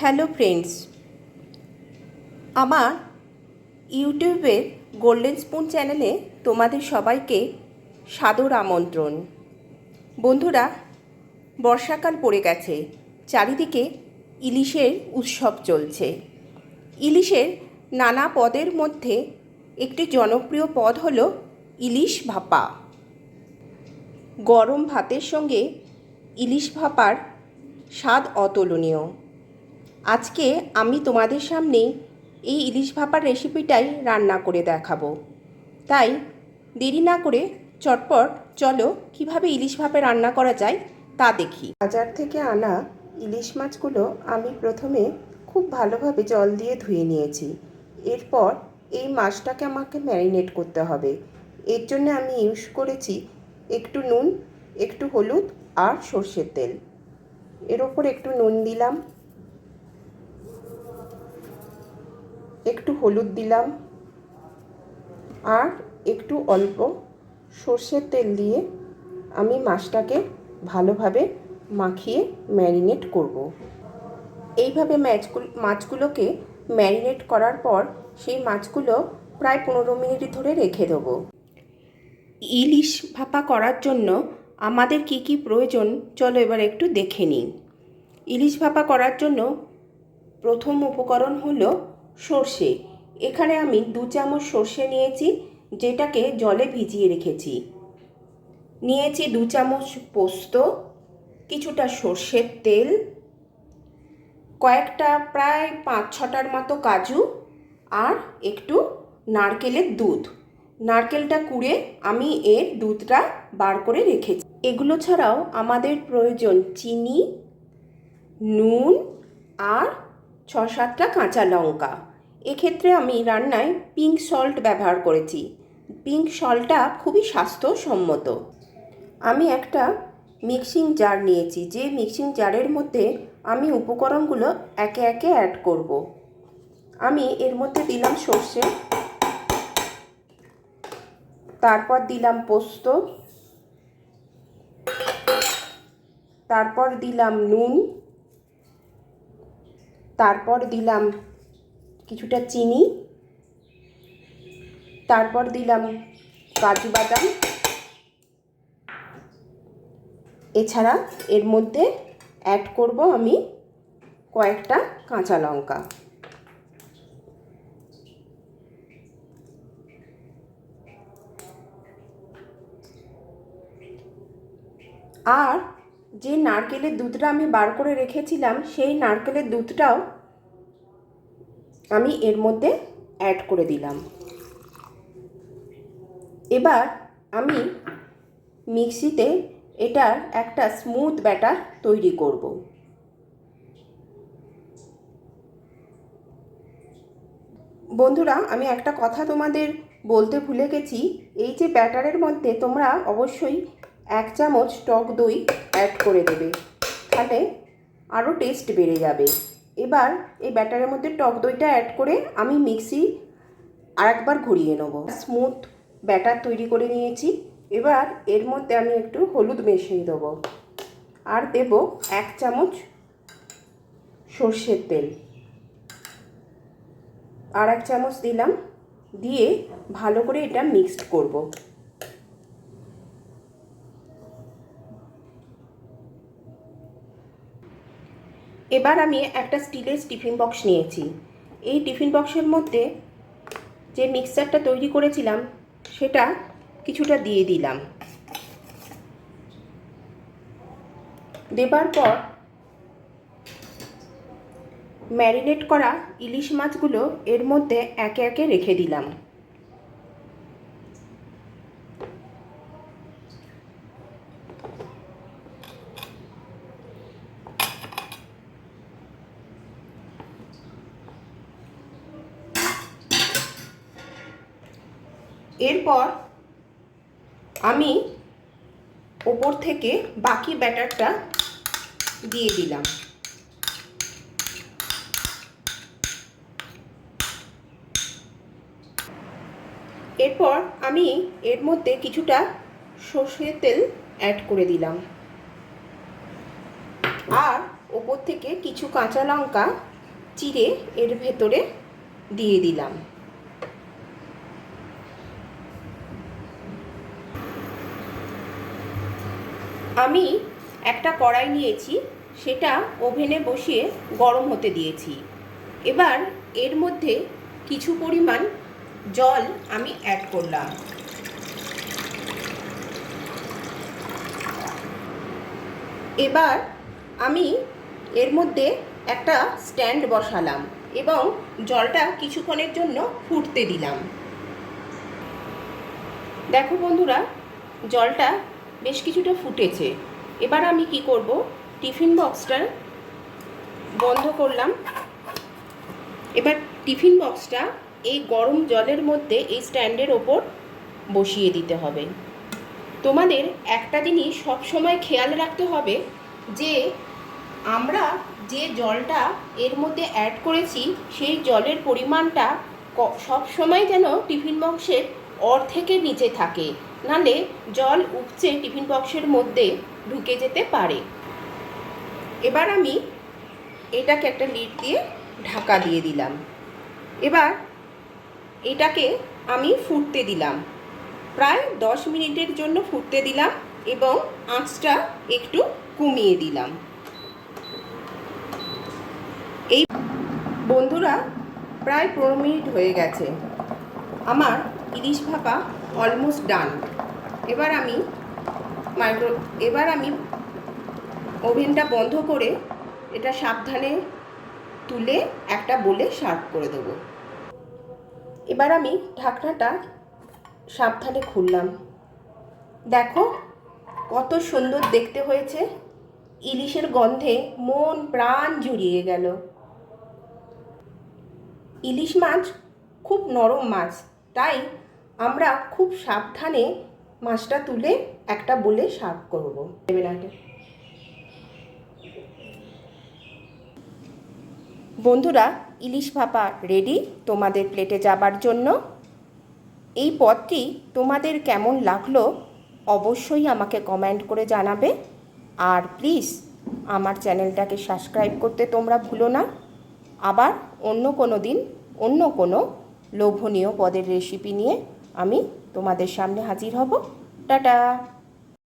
Hello friends, আমার ইউটিউবের golden spoon চ্যানেলে তোমাদের সবাইকে সাদর আমন্ত্রণ। বন্ধুরা, বর্ষাকাল পড়ে গেছে, চারিদিকে ইলিশের উৎসব চলছে। ইলিশের নানা পদের মধ্যে একটি জনপ্রিয় পদ হলো ইলিশ ভাপা। গরম ভাতের সঙ্গে ইলিশ ভাপার স্বাদ অতুলনীয়। আজকে আমি তোমাদের সামনে এই ইলিশ ভাপার রেসিপিটাই রান্না করে দেখাবো। তাই দেরি না করে চটপট চলো কিভাবে ইলিশ ভাপা রান্না করা যায় তা দেখি। বাজার থেকে আনা ইলিশ মাছগুলো আমি প্রথমে খুব ভালোভাবে জল দিয়ে ধুয়ে নিয়েছি। এরপর এই মাছটাকে আমাকে ম্যারিনেট করতে হবে। এর জন্য আমি ইউজ করেছি একটু নুন, একটু হলুদ আর সর্ষের তেল। এর ওপর একটু নুন দিলাম, একটু হলুদ দিলাম আর একটু অল্প সর্ষের তেল দিয়ে আমি মাছটাকে ভালোভাবে মাখিয়ে ম্যারিনেট করব। এইভাবে মাছগুলোকে ম্যারিনেট করার পর সেই মাছগুলো প্রায় 15 মিনিট ধরে রেখে দেবো। ইলিশ ভাপা করার জন্য আমাদের কি কি প্রয়োজন চলো এবার একটু দেখে নিই। ইলিশ ভাপা করার জন্য প্রথম উপকরণ হলো সর্ষে। এখানে আমি 2 চামচ সর্ষে নিয়েছি, যেটাকে জলে ভিজিয়ে রেখেছি। নিয়েছি 2 চামচ পোস্ত, কিছুটা সর্ষের তেল, কয়েকটা প্রায় 5-6টার মতো কাজু আর একটু নারকেলের দুধ। নারকেলটা কুড়ে আমি এর দুধটা বার করে রেখেছি। এগুলো ছাড়াও আমাদের প্রয়োজন চিনি, নুন আর 6-7টা কাঁচা লঙ্কা। এক্ষেত্রে আমি রান্নায় পিঙ্ক সল্ট ব্যবহার করেছি। পিঙ্ক সল্টটা খুবই স্বাস্থ্যসম্মত। আমি একটা মিক্সিং জার নিয়েছি, যে মিক্সিং জারের মধ্যে আমি উপকরণগুলো একে একে অ্যাড করব। আমি এর মধ্যে দিলাম সর্ষে, তারপর দিলাম পোস্ত, তারপর দিলাম নুন, তারপর দিলাম কিছুটা চিনি, তারপর দিলাম কাজু বাদাম। এছাড়া এর মধ্যে অ্যাড করব আমি কয়েকটা কাঁচা লঙ্কা। আর যে নারকেলের দুধটা আমি বার করে রেখেছিলাম, সেই নারকেলের দুধটাও আমি এর মধ্যে অ্যাড করে দিলাম। এবার আমি মিক্সিতে এটার একটা স্মুথ ব্যাটার তৈরি করব। বন্ধুরা, আমি একটা কথা তোমাদের বলতে ভুলে গেছি। এই যে ব্যাটারের মধ্যে তোমরা অবশ্যই 1 চামচ টক দই অ্যাড করে দেবে, তাহলে আরও টেস্ট বেড়ে যাবে। এবার এই ব্যাটারের মধ্যে টক দইটা অ্যাড করে আমি মিক্সি আরেকবার ঘুরিয়ে নেব। স্মুথ ব্যাটার তৈরি করে নিয়েছি। এবার এর মধ্যে আমি একটু হলুদ মিশিয়ে দেবো আর দেব 1 চামচ সর্ষের তেল, আর 1 চামচ দিলাম, দিয়ে ভালো করে এটা মিক্সড করব। এবার আমি একটা স্টিলের টিফিন বক্স নিয়েছি। এই টিফিন বক্সের মধ্যে যে মিক্সচারটা তৈরি করেছিলাম সেটা কিছুটা দিয়ে দিলাম। দেবার পর ম্যারিনেট করা ইলিশ মাছগুলো এর মধ্যে একে একে রেখে দিলাম। এরপর আমি ওপর থেকে বাকি ব্যাটারটা দিয়ে দিলাম। এরপর আমি এর মধ্যে কিছুটা সর্ষের তেল অ্যাড করে দিলাম আর ওপর থেকে কিছু কাঁচা লঙ্কা চিড়ে এর ভেতরে দিয়ে দিলাম। আমি একটা কড়াই নিয়েছি, সেটা ওভেনে বসিয়ে গরম হতে দিয়েছি। এবার এর মধ্যে কিছু পরিমাণ জল আমি অ্যাড করলাম। এবার আমি এর মধ্যে একটা স্ট্যান্ড বসালাম এবং জলটা কিছুক্ষণের জন্য ফুটতে দিলাম। দেখো বন্ধুরা, জলটা বেশ কিছুটা ফুটেছে। এবার আমি কি করব, টিফিন বক্সটা বন্ধ করলাম। এবার টিফিন বক্সটা এই গরম জলের মধ্যে এই স্ট্যান্ডের ওপর বসিয়ে দিতে হবে। তোমাদের একটা জিনিস সব সময় খেয়াল রাখতে হবে যে আমরা যে জলটা এর মধ্যে অ্যাড করেছি সেই জলের পরিমাণটা সব সময় যেন টিফিন বক্সের অর্ধেকের নিচে থাকে, নালে জল উপচে টিফিন বক্সের মধ্যে ঢুকে যেতে পারে। এবার আমি এটাকে একটা লিড দিয়ে ঢাকা দিয়ে দিলাম। এবার এটাকে আমি ফুটতে দিলাম, প্রায় 10 মিনিটের জন্য ফুটতে দিলাম এবং আঁচটা একটু কমিয়ে দিলাম। এই বন্ধুরা, প্রায় 15 মিনিট হয়ে গেছে, আমার ইলিশ ভাপা অলমোস্ট ডান। এবার আমি ওভেনটা বন্ধ করে এটা সাবধানে তুলে একটা বোলে সার্ভ করে দেবো। এবার আমি ঢাকনাটা সাবধানে খুললাম। দেখো কত সুন্দর দেখতে হয়েছে, ইলিশের গন্ধে মন প্রাণ জুড়িয়ে গেল। ইলিশ মাছ খুব নরম মাছ, তাই আমরা খুব সাবধানে মাছটা তুলে একটা বোলে সার্ভ করব। বন্ধুরা, ইলিশ ভাপা রেডি তোমাদের প্লেটে যাবার জন্য। এই পদটি তোমাদের কেমন লাগলো অবশ্যই আমাকে কমেন্ট করে জানাবে। আর প্লিজ আমার চ্যানেলটাকে সাবস্ক্রাইব করতে তোমরা ভুলো না। আবার অন্য কোনো দিন অন্য কোনো লোভনীয় পদের রেসিপি নিয়ে আমি তোমাদের সামনে হাজির হব। টাটা।